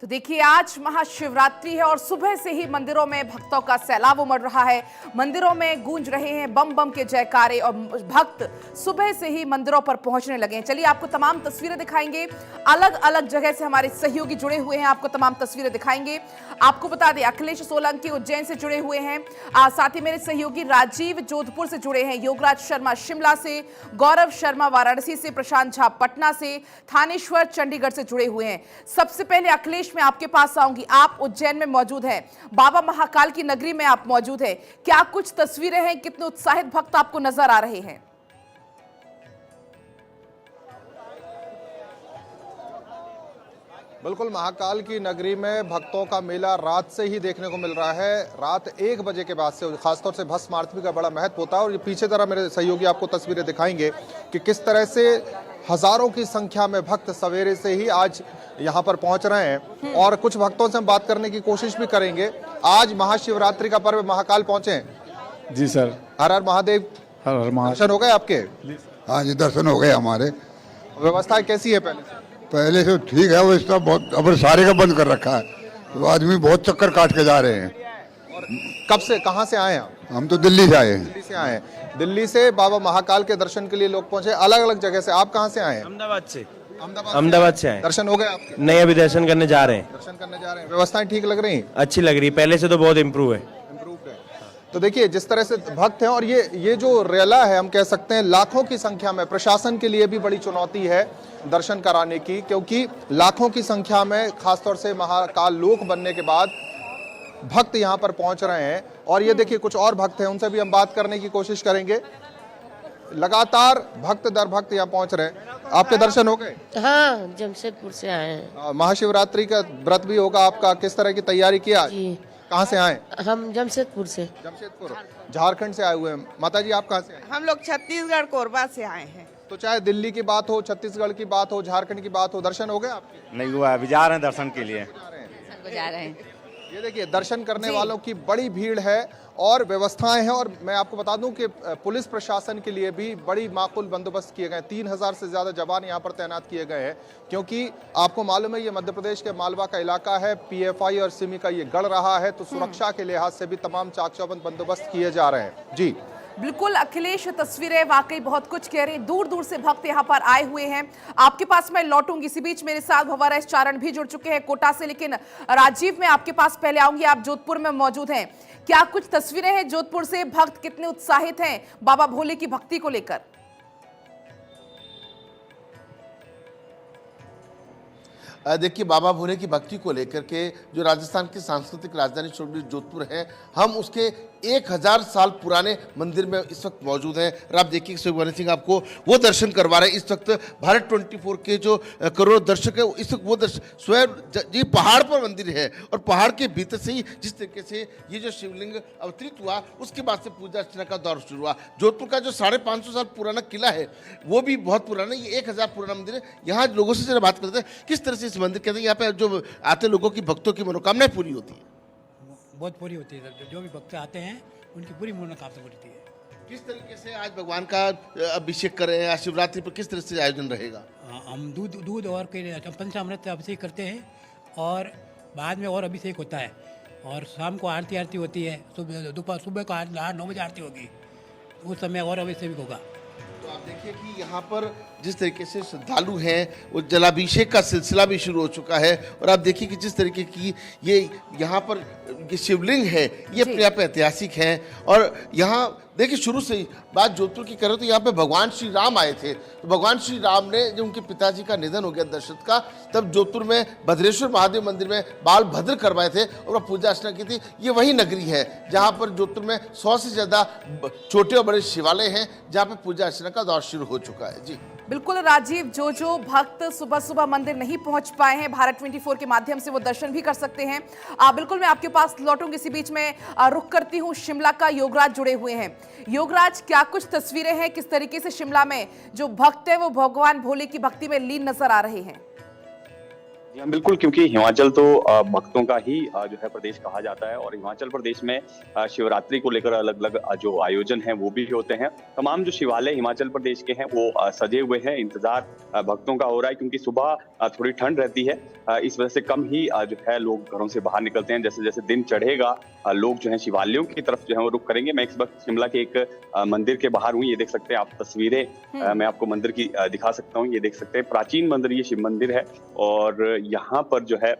तो देखिए आज महाशिवरात्रि है और सुबह से ही मंदिरों में भक्तों का सैलाब उमड़ रहा है। मंदिरों में गूंज रहे हैं बम बम के जयकारे और भक्त सुबह से ही मंदिरों पर पहुंचने लगे हैं। चलिए आपको तमाम तस्वीरें दिखाएंगे। अलग अलग जगह से हमारे सहयोगी जुड़े हुए हैं, आपको तमाम तस्वीरें दिखाएंगे। आपको बता दें अखिलेश सोलंकी उज्जैन से जुड़े हुए हैं, साथ ही मेरे सहयोगी राजीव जोधपुर से जुड़े हैं, योगराज शर्मा शिमला से, गौरव शर्मा वाराणसी से, प्रशांत झा पटना से, थानेश्वर चंडीगढ़ से जुड़े हुए हैं। सबसे पहले अखिलेश मैं आपके पास आऊंगी, आप उज्जैन में मौजूद हैं, बाबा महाकाल की नगरी में आप मौजूद हैं। क्या कुछ तस्वीरें हैं, कितने उत्साहित भक्त आपको नजर आ रहे हैं? बिल्कुल, महाकाल की नगरी में भक्तों का मेला रात से ही देखने को मिल रहा है। रात 1 बजे के बाद से खासतौर से भस्म आरती का बड़ा महत्व होता है और ये पीछे तरह मेरे सहयोगी आपको तस्वीरें दिखाएंगे कि किस तरह से हजारों की संख्या में भक्त सवेरे से ही आज यहाँ पर पहुंच रहे हैं और कुछ भक्तों से हम बात करने की कोशिश भी करेंगे। आज महाशिवरात्रि का पर्व, महाकाल पहुंचे हैं। जी सर। हर हर महादेव। हर हर महादेव। दर्शन हो गए आपके? हाँ जी, दर्शन हो गए हमारे। व्यवस्था कैसी है? पहले से ठीक है, वो इसका बहुत अब सारे का बंद कर रखा है, तो आदमी बहुत चक्कर काट के जा रहे हैं। और कब से, कहाँ से आए हैं? हम तो दिल्ली से आए हैं। दिल्ली से आए हैं। दिल्ली से बाबा महाकाल के दर्शन के लिए लोग पहुंचे अलग अलग जगह से। आप कहाँ से आए हैं? अहमदाबाद से। अहमदाबाद से आए। दर्शन हो गए आपके? नहीं, अभी दर्शन करने जा रहे हैं। दर्शन करने जा रहे हैं। व्यवस्थाएं ठीक लग रही हैं? अच्छी लग रही है, पहले से तो बहुत इम्प्रूव है। तो देखिए जिस तरह से भक्त हैं और ये जो रेला है, हम कह सकते हैं लाखों की संख्या में, प्रशासन के लिए भी बड़ी चुनौती है दर्शन कराने की, क्योंकि लाखों की संख्या में खासतौर से महाकाल लोक बनने के बाद भक्त यहाँ पर पहुंच रहे हैं। और ये देखिए कुछ और भक्त हैं, उनसे भी हम बात करने की कोशिश करेंगे। लगातार भक्त दर भक्त यहाँ पहुंच रहे हैं। आपके दर्शन हो गए? हाँ, जमशेदपुर से आए हैं। महाशिवरात्रि का व्रत भी होगा आपका, किस तरह की तैयारी की आज? कहाँ से आए? हम जमशेदपुर से। जमशेदपुर, झारखंड से आए हुए हैं। माता जी आप कहाँ से आए? हम लोग छत्तीसगढ़ कोरबा से आए हैं। तो चाहे दिल्ली की बात हो, छत्तीसगढ़ की बात हो, झारखंड की बात हो, दर्शन हो गए आपके? नहीं हुआ, अभी जा रहे हैं दर्शन के लिए। जा रहे हैं। ये देखिए दर्शन करने वालों की बड़ी भीड़ है और व्यवस्थाएं हैं। और मैं आपको बता दूं कि पुलिस प्रशासन के लिए भी बड़ी माकूल बंदोबस्त किए गए। 3000 से ज्यादा जवान यहां पर तैनात किए गए हैं, क्योंकि आपको मालूम है ये मध्य प्रदेश के मालवा का इलाका है, पीएफआई और सिमी का ये गढ़ रहा है, तो सुरक्षा के लिहाज से भी तमाम चाक चौबंद बंदोबस्त किए जा रहे हैं। जी बिल्कुल अखिलेश, तस्वीरें वाकई बहुत कुछ कह रही हैं। दूर दूर से भक्त यहाँ पर आए हुए हैं। आपके पास मैं लौटूंगी, इसी बीच मेरे साथ भंवरा चारण भी जुड़ चुके हैं कोटा से। लेकिन राजीव, मैं आपके पास पहले आऊंगी, आप जोधपुर में मौजूद हैं। क्या कुछ तस्वीरें हैं जोधपुर से? भक्त कितने उत्साहित हैं बाबा भोले की भक्ति को लेकर? देखिए, बाबा भोले की भक्ति को लेकर के जो राजस्थान की सांस्कृतिक राजधानी जोधपुर है, हम उसके 1000 साल पुराने मंदिर में इस वक्त मौजूद हैं। और आप देखिए सुखवंत सिंह आपको वो दर्शन करवा रहे हैं। इस वक्त भारत 24 के जो करोड़ों दर्शक है, इस वक्त वो स्वयं ये पहाड़ पर मंदिर है और पहाड़ के भीतर से ही जिस तरीके से ये जो शिवलिंग अवतरित हुआ, उसके बाद से पूजा अर्चना का दौर शुरू हुआ। जोधपुर का जो 550 साल पुराना किला है वो भी बहुत पुराना, ये 1000 पुराना मंदिर है। यहाँ लोगों से जरा बात करते हैं किस तरह से इस मंदिर कहते हैं यहाँ पे जो आते लोगों की, भक्तों की मनोकामनाएं पूरी होती है। बहुत पूरी होती है सर, जो भी भक्त आते हैं उनकी पूरी मनोकामना होती है। किस तरीके से आज भगवान का अभिषेक कर रहे हैं? आज शिवरात्रि पर किस तरह से आयोजन रहेगा? हम दूध और पंचामृत अभिषेक करते हैं और बाद में और अभिषेक होता है और शाम को आरती होती है। सुबह को 9 बजे आरती होगी, उस समय और अभिषेक होगा। तो आप देखिए कि यहाँ पर जिस तरीके से श्रद्धालु हैं, वो जलाभिषेक का सिलसिला भी शुरू हो चुका है। और आप देखिए कि जिस तरीके की ये यहाँ पर ये शिवलिंग है, ये अपने आप ऐतिहासिक है। और यहाँ देखिए शुरू से ही बात जोधपुर की करें तो यहाँ पे भगवान श्री राम आए थे। तो भगवान श्री राम ने जब उनके पिताजी का निधन हो गया दशरथ का, तब जोधपुर में भद्रेश्वर महादेव मंदिर में बाल भद्र करवाए थे और पूजा अर्चना की थी। ये वही नगरी है जहाँ पर जोधपुर में 100 से ज़्यादा छोटे और बड़े शिवालय हैं, जहाँ पे पूजा अर्चना का दौर शुरू हो चुका है। जी बिल्कुल राजीव, जो भक्त सुबह सुबह मंदिर नहीं पहुंच पाए हैं, भारत 24 के माध्यम से वो दर्शन भी कर सकते हैं। बिल्कुल मैं आपके पास लौटूंगी, इसी बीच में रुक करती हूं। शिमला का योगराज जुड़े हुए हैं। योगराज, क्या कुछ तस्वीरें हैं, किस तरीके से शिमला में जो भक्त है वो भगवान भोले की भक्ति में लीन नजर आ रहे हैं? बिल्कुल, क्योंकि हिमाचल तो भक्तों का ही जो है प्रदेश कहा जाता है और हिमाचल प्रदेश में शिवरात्रि को लेकर अलग अलग जो आयोजन हैं वो भी होते हैं। तमाम जो शिवालय हिमाचल प्रदेश के हैं वो सजे हुए हैं। इंतजार भक्तों का हो रहा है क्योंकि सुबह थोड़ी ठंड रहती है, इस वजह से कम ही जो है लोग घरों से बाहर निकलते हैं। जैसे जैसे दिन चढ़ेगा लोग जो है शिवालयों की तरफ जो है वो रुख करेंगे। मैं इस वक्त शिमला के एक मंदिर के बाहर हूँ, ये देख सकते हैं आप तस्वीरें, मैं आपको मंदिर की दिखा सकता हूँ। ये देख सकते हैं प्राचीन मंदिर, ये शिव मंदिर है और यहाँ पर जो है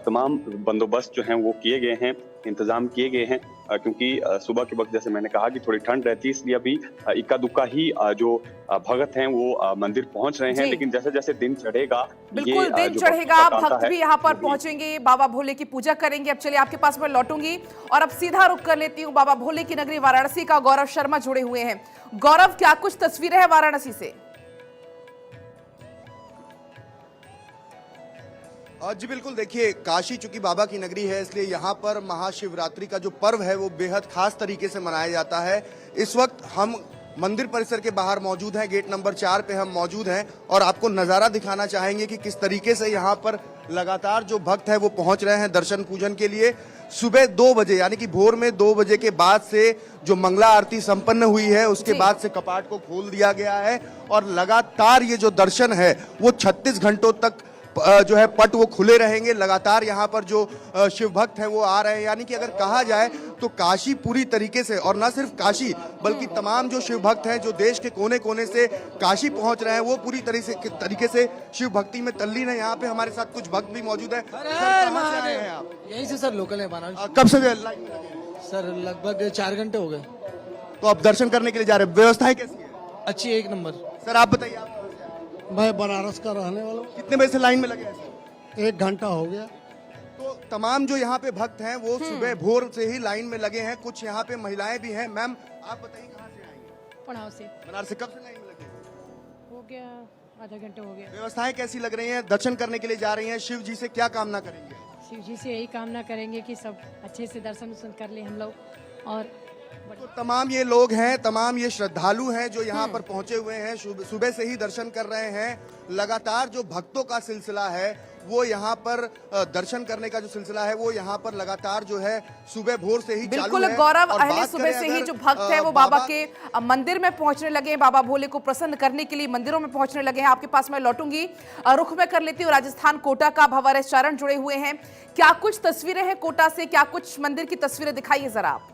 तमाम बंदोबस्त जो हैं वो किए गए हैं, इंतजाम किए गए हैं क्योंकि सुबह के वक्त जैसे मैंने कहा कि थोड़ी ठंड रहती है, इसलिए अभी इक्का दुक्का ही जो भगत हैं वो मंदिर पहुंच रहे हैं। लेकिन जैसे जैसे दिन चढ़ेगा, बिल्कुल दिन चढ़ेगा, भक्त भी यहाँ पर पहुंचेंगे, बाबा भोले की पूजा करेंगे। अब चलिए आपके पास मैं लौटूंगी और अब सीधा रुख कर लेती हूँ बाबा भोले की नगरी वाराणसी का। गौरव शर्मा जुड़े हुए हैं। गौरव, क्या कुछ तस्वीरें हैं वाराणसी से? जी बिल्कुल, देखिए काशी चूंकि बाबा की नगरी है इसलिए यहाँ पर महाशिवरात्रि का जो पर्व है वो बेहद खास तरीके से मनाया जाता है। इस वक्त हम मंदिर परिसर के बाहर मौजूद हैं, गेट नंबर 4 पे हम मौजूद हैं और आपको नज़ारा दिखाना चाहेंगे कि किस तरीके से यहाँ पर लगातार जो भक्त है वो पहुँच रहे हैं दर्शन पूजन के लिए। सुबह 2 बजे यानी कि भोर में 2 बजे के बाद से जो मंगला आरती संपन्न हुई है उसके बाद से कपाट को खोल दिया गया है और लगातार ये जो दर्शन है वो 36 घंटों तक जो है पट वो खुले रहेंगे। लगातार यहाँ पर जो शिव भक्त हैं वो आ रहे हैं, यानी कि अगर कहा जाए तो काशी पूरी तरीके से, और न सिर्फ काशी बल्कि तमाम जो शिव भक्त हैं जो देश के कोने कोने से काशी पहुँच रहे हैं वो पूरी तरीके से शिव भक्ति में तल्लीन है। यहाँ पे हमारे साथ कुछ भक्त भी मौजूद है। सर, कहाँ से आए हैं आप? यहीं से सर, लोकल है वाराणसी। कब से लाइन में लगे हैं? सर लगभग 4 घंटे हो गए। तो आप दर्शन करने के लिए जा रहे हैं, व्यवस्थाएं कैसी है? अच्छी, 1 नंबर। सर आप बताइए, आप मैं बनारस का रहने वाला हूँ। कितने बजे से लाइन में लगे हैं सर? 1 घंटा हो गया। तो तमाम जो यहाँ पे भक्त हैं वो सुबह भोर से ही लाइन में लगे हैं। कुछ यहाँ पे महिलाएं भी हैं। मैम आप बताइए कहाँ से आई हैं? पड़ाव से। बनारस से। कब से लाइन में लगे? हो गया आधा घंटे हो गया। व्यवस्थाएं कैसी लग रही हैं? दर्शन करने के लिए जा रही हैं, शिव जी से क्या कामना करेंगे? शिव जी से यही कामना करेंगे कि सब अच्छे से दर्शन कर ले हम लोग। और तो तमाम ये लोग हैं, तमाम ये श्रद्धालु हैं जो यहाँ पर पहुंचे हुए हैं, सुबह से ही दर्शन कर रहे हैं। लगातार जो भक्तों का सिलसिला है वो यहाँ पर दर्शन करने का जो सिलसिला है वो यहाँ पर लगातार जो है सुबह भोर से ही बिल्कुल चालू है। गौरव, और अहले सुबह से ही जो भक्त है वो बाबा के मंदिर में पहुंचने लगे हैं, बाबा भोले को प्रसन्न करने के लिए मंदिरों में पहुंचने लगे हैं। आपके पास मैं लौटूंगी, रुख में कर लेती हूँ राजस्थान कोटा का। भंवर चरण जुड़े हुए हैं। क्या कुछ तस्वीरें हैं कोटा से, क्या कुछ मंदिर की तस्वीरें दिखाइए जरा आप।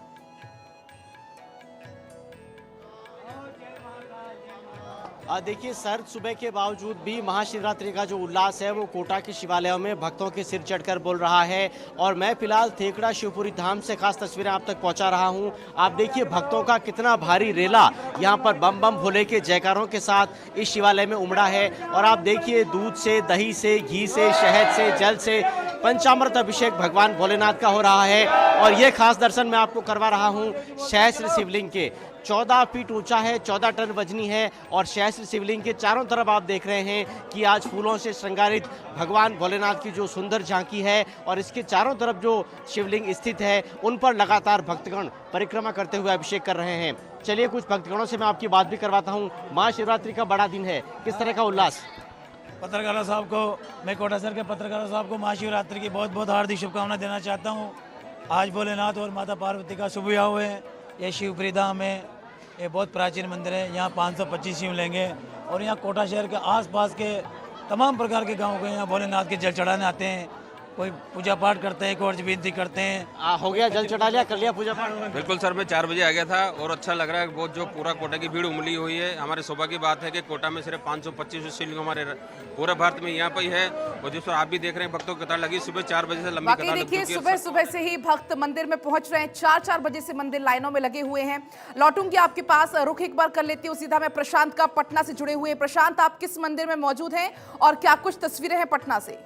देखिए सर, सुबह के बावजूद भी महाशिवरात्रि का जो उल्लास है वो कोटा के शिवालयों में भक्तों के सिर चढ़कर बोल रहा है और मैं फिलहाल थेकड़ा शिवपुरी धाम से खास तस्वीरें आप तक पहुंचा रहा हूं। आप देखिए भक्तों का कितना भारी रेला यहां पर बम बम भोले के जयकारों के साथ इस शिवालय में उमड़ा है। और आप देखिए दूध से, दही से, घी से, शहद से, जल से पंचामृत अभिषेक भगवान भोलेनाथ का हो रहा है। और ये खास दर्शन मैं आपको करवा रहा हूँ सहस्त्र शिवलिंग के। 14 फीट ऊंचा है, 14 टन वजनी है और सहस्त्र शिवलिंग के चारों तरफ आप देख रहे हैं कि आज फूलों से श्रृंगारित भगवान भोलेनाथ की जो सुंदर झांकी है और इसके चारों तरफ जो शिवलिंग स्थित है उन पर लगातार भक्तगण परिक्रमा करते हुए अभिषेक कर रहे हैं। चलिए कुछ भक्तगणों से मैं आपकी बात भी करवाता हूँ। महाशिवरात्रि का बड़ा दिन है, किस तरह का उल्लास? पत्रकारों साहब को, मैं कोटा शहर के पत्रकारों साहब को महाशिवरात्रि की बहुत बहुत हार्दिक शुभकामनाएं देना चाहता हूँ। आज भोलेनाथ और माता पार्वती का शुभ विवाह हुए हैं। ये शिवपुरी धाम है, ये बहुत प्राचीन मंदिर है। यहाँ 525 शिवलिंग हैं और यहाँ कोटा शहर के आसपास के तमाम प्रकार के गांव के यहाँ भोलेनाथ के जल चढ़ाने आते हैं। कोई पूजा पाठ करते हैं, कोई अर्ज विनती करते हैं। हो गया, जल चढ़ा लिया, कर लिया पूजा पाठ? बिल्कुल सर, मैं 4 बजे आ गया था और अच्छा लग रहा है बहुत। जो पूरा कोटा की भीड़ उमड़ी हुई है। हमारे शोभा की बात है कि कोटा में सिर्फ 525 शिवलिंग हमारे पूरे भारत में यहाँ पर ही है। और जिस पर आप भी देख रहे हैं भक्तों की कतार लगी सुबह 4 बजे से लंबी कतार। देखिए सुबह सुबह से ही भक्त मंदिर में पहुंच रहे हैं। 4 बजे से मंदिर लाइनों में लगे हुए हैं। लौटूंगी आपके पास, रुख एक बार कर लेती हूँ सीधा मैं प्रशांत का, पटना से जुड़े हुए। प्रशांत, आप किस मंदिर में मौजूद हैं और क्या कुछ तस्वीरें हैं पटना से?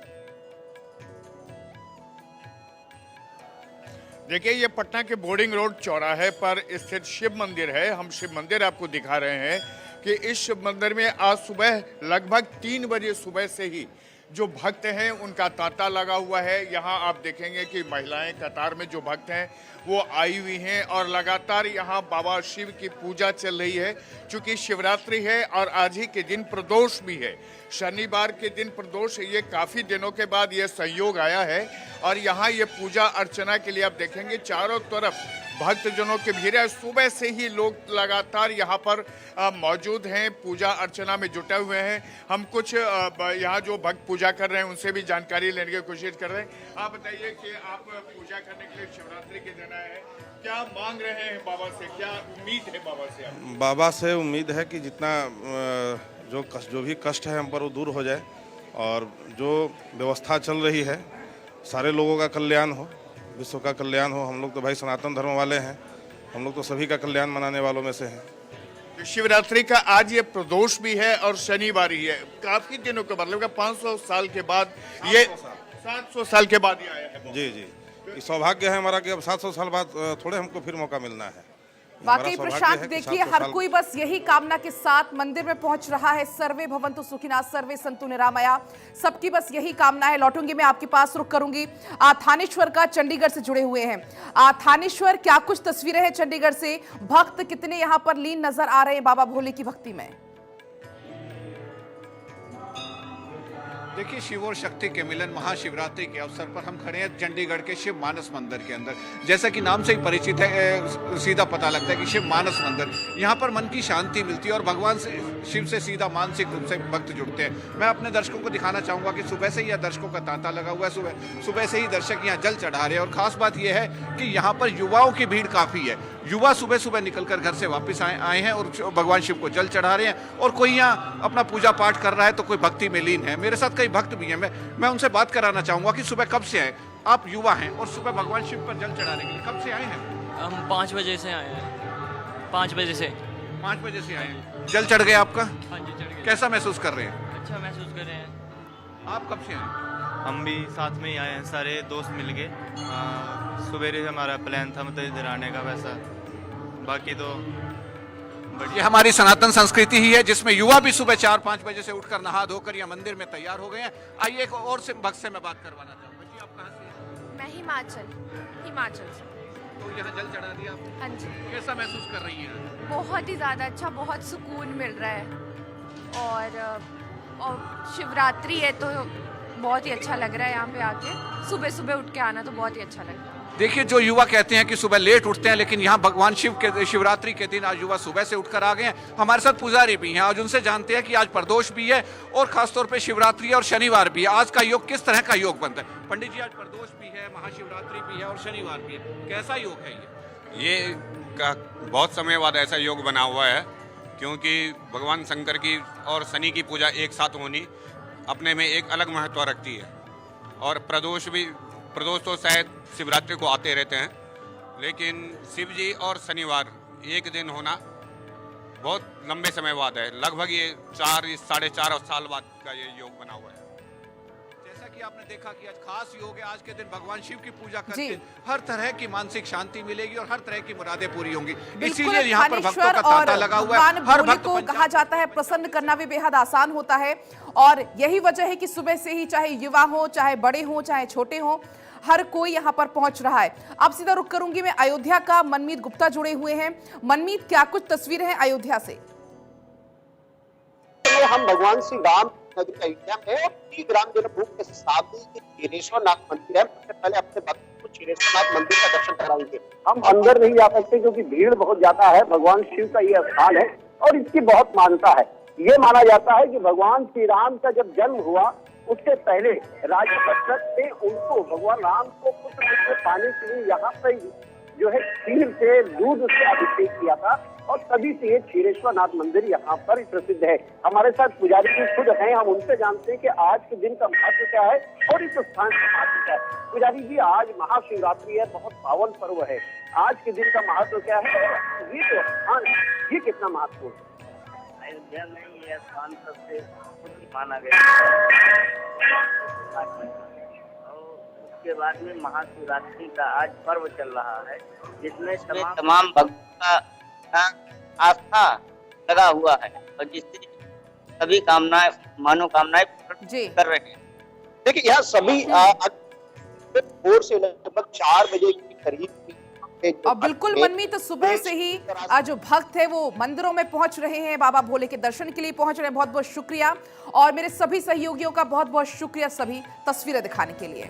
देखिए, ये पटना के बोर्डिंग रोड चौराहे पर स्थित शिव मंदिर है। हम शिव मंदिर आपको दिखा रहे हैं कि इस शिव मंदिर में आज सुबह लगभग 3 बजे सुबह से ही जो भक्त हैं उनका तांता लगा हुआ है। यहाँ आप देखेंगे कि महिलाएं कतार में जो भक्त हैं वो आई हुई हैं और लगातार यहाँ बाबा शिव की पूजा चल रही है। चूंकि शिवरात्रि है और आज ही के दिन प्रदोष भी है, शनिवार के दिन प्रदोष, ये काफ़ी दिनों के बाद ये संयोग आया है और यहाँ ये पूजा अर्चना के लिए आप देखेंगे चारों तरफ भक्तजनों की भीड़ है। सुबह से ही लोग लगातार यहाँ पर मौजूद हैं, पूजा अर्चना में जुटे हुए हैं। हम कुछ यहाँ जो भक्त पूजा कर रहे हैं उनसे भी जानकारी लेने की कोशिश कर रहे हैं। आप बताइए कि आप पूजा करने के लिए शिवरात्रि के दिन आए हैं, क्या मांग रहे हैं बाबा से, क्या उम्मीद है बाबा से? बाबा से उम्मीद है कि जितना जो भी कष्ट है हम पर वो दूर हो जाए और जो व्यवस्था चल रही है सारे लोगों का कल्याण हो, विश्व का कल्याण हो। हम लोग तो भाई सनातन धर्म वाले हैं, हम लोग तो सभी का कल्याण मनाने वालों में से हैं। शिवरात्रि का आज ये प्रदोष भी है और शनिवार ही है। काफी दिनों के बाद, लगभग 500 साल के बाद, ये 700 साल के बाद ये आया है। जी जी, ये सौभाग्य है हमारा कि अब 700 साल बाद थोड़े हमको फिर मौका मिलना है। वाकई प्रशांत, देखिए हर कोई बस यही कामना के साथ मंदिर में पहुंच रहा है। सर्वे भवन्तु सुखिनः, सर्वे सन्तु निरामया, सबकी बस यही कामना है। लौटूंगी मैं आपके पास, रुक करूंगी थानेश्वर का, चंडीगढ़ से जुड़े हुए हैं। थानेश्वर, क्या कुछ तस्वीरें हैं चंडीगढ़ से? भक्त कितने यहाँ पर लीन नजर आ रहे हैं बाबा भोले की भक्ति में? देखिए, शिव और शक्ति के मिलन महाशिवरात्रि के अवसर पर हम खड़े हैं चंडीगढ़ के शिव मानस मंदिर के अंदर। जैसा कि नाम से ही परिचित है, सीधा पता लगता है कि शिव मानस मंदिर, यहाँ पर मन की शांति मिलती है और भगवान से, शिव से सीधा मानसिक रूप से भक्त जुड़ते हैं। मैं अपने दर्शकों को दिखाना चाहूँगा कि सुबह से ही यह दर्शकों का तांता लगा हुआ है। सुबह से ही दर्शक यहाँ जल चढ़ा रहे हैं और खास बात यह है कि यहाँ पर युवाओं की भीड़ काफ़ी है। युवा सुबह सुबह निकलकर घर से वापस आए हैं और भगवान शिव को जल चढ़ा रहे हैं और कोई यहाँ अपना पूजा पाठ कर रहा है तो कोई भक्ति में लीन है। मेरे साथ कई भक्त भी हैं, मैं उनसे बात कराना चाहूँगा कि सुबह कब से आए आप? युवा हैं और सुबह भगवान शिव पर जल चढ़ाने के लिए कब से आए हैं? हम 5 बजे से आए हैं। 5 बजे से 5 बजे से आए हैं। जल चढ़ गए आपका? हाँ जी, चढ़ गए। कैसा महसूस कर रहे हैं? अच्छा महसूस कर रहे हैं। आप कब से आए? हम भी साथ में ही आए हैं, सारे दोस्त मिल के। सवेरे हमारा प्लान था मतलब इधर आने का, वैसा बाकी तो ये हमारी सनातन संस्कृति ही है जिसमें युवा भी सुबह 4-5 बजे से उठकर नहा धोकर या मंदिर में तैयार हो गए हैं। आइए एक और से भक्त से मैं बात करवाना चाहूँगा। जी, आप कहाँ से? मैं हिमाचल से। तो यहाँ जल चढ़ा दिया आप? हाँ जी। कैसा महसूस कर रही हैं? बहुत ही ज़्यादा अच्छा, बहुत सुकून मिल रहा है और शिवरात्रि है तो बहुत ही अच्छा लग रहा है यहाँ पे आके। सुबह सुबह उठ के आना तो बहुत ही अच्छा लग रहा है। देखिए, जो युवा कहते हैं कि सुबह लेट उठते हैं, लेकिन यहाँ भगवान शिव के शिवरात्रि के दिन आज युवा सुबह से उठकर आ गए हैं। हमारे साथ पुजारी भी हैं, आज उनसे जानते हैं कि आज प्रदोष भी है और खासतौर पे शिवरात्रि और शनिवार भी है। आज का योग किस तरह का योग बनता है? पंडित जी, आज प्रदोष भी है, महाशिवरात्रि भी है और शनिवार भी है, कैसा योग है ये बहुत समय बाद ऐसा योग बना हुआ है, क्योंकि भगवान शंकर की और शनि की पूजा एक साथ होनी अपने में एक अलग महत्व रखती है। और प्रदोष तो शायद शिवरात्रि को आते रहते हैं, लेकिन शिव जी और शनिवार एक दिन होना बहुत लंबे समय बाद है। लगभग ये 4-4.5 साल बाद का ये योग बना हुआ है। जैसा कि आपने देखा कि आज खास योग है, आज के दिन भगवान शिव की पूजा करके हर तरह की मानसिक शांति मिलेगी और हर तरह की मुरादें पूरी होंगी। इसीलिए यहाँ पर भक्तों का तांता लगा हुआ है। हर भक्त को कहा जाता है प्रसन्न करना भी बेहद आसान होता है और यही वजह है कि सुबह से ही चाहे युवा हो, चाहे बड़े हो, चाहे छोटे हो, हर कोई यहाँ पर पहुंच रहा है। अब सीधा रुक करूंगी मैं अयोध्या का, मनमीत गुप्ता जुड़े हुए हैं। मनमीत, क्या कुछ तस्वीरें हैं अयोध्या से? हम भगवान श्री राम नगरी अयोध्या में और श्री राम जन्मभूमि के सामने क्षीरेश्वर नाथ मंदिर है। सबसे पहले अपने भक्तों को क्षीरेश्वर नाथ मंदिर का दर्शन कराएंगे। हम अंदर नहीं जा सकते क्योंकि भीड़ बहुत ज्यादा है। भगवान शिव का ये स्थान है और इसकी बहुत मान्यता है। ये माना जाता है कि भगवान श्री राम का जब जन्म हुआ उससे पहले राजा दशरथ ने उनको, भगवान राम को पुत्र पाने के लिए यहाँ पर जो है खीर से, दूध से अभिषेक किया था और तभी से ये क्षीरेश्वर नाथ मंदिर यहाँ पर प्रसिद्ध है। हमारे साथ पुजारी जी खुद हैं, हम उनसे जानते हैं कि आज के दिन का महत्व क्या है और इस स्थान का महत्व क्या है। पुजारी जी, आज महाशिवरात्रि है, बहुत पावन पर्व है, आज के दिन का महत्व क्या है? ये जो स्थान है ये कितना महत्वपूर्ण है? अयोध्या में ये स्थान सबसे माना गया और उसके बाद में महाशिवरात्रि का आज पर्व चल रहा है जिसमें तमाम भक्तों का आस्था लगा हुआ है और जिससे सभी कामनाएं, मनोकामनाएं कर रहे हैं। देखिए यहाँ सभी भोर से लगभग 4 बजे के करीब और बिल्कुल मनमीत, तो सुबह से ही जो भक्त है वो मंदिरों में पहुंच रहे हैं, बाबा भोले के दर्शन के लिए पहुंच रहे हैं। बहुत बहुत शुक्रिया और मेरे सभी सहयोगियों का बहुत बहुत शुक्रिया सभी तस्वीरें दिखाने के लिए।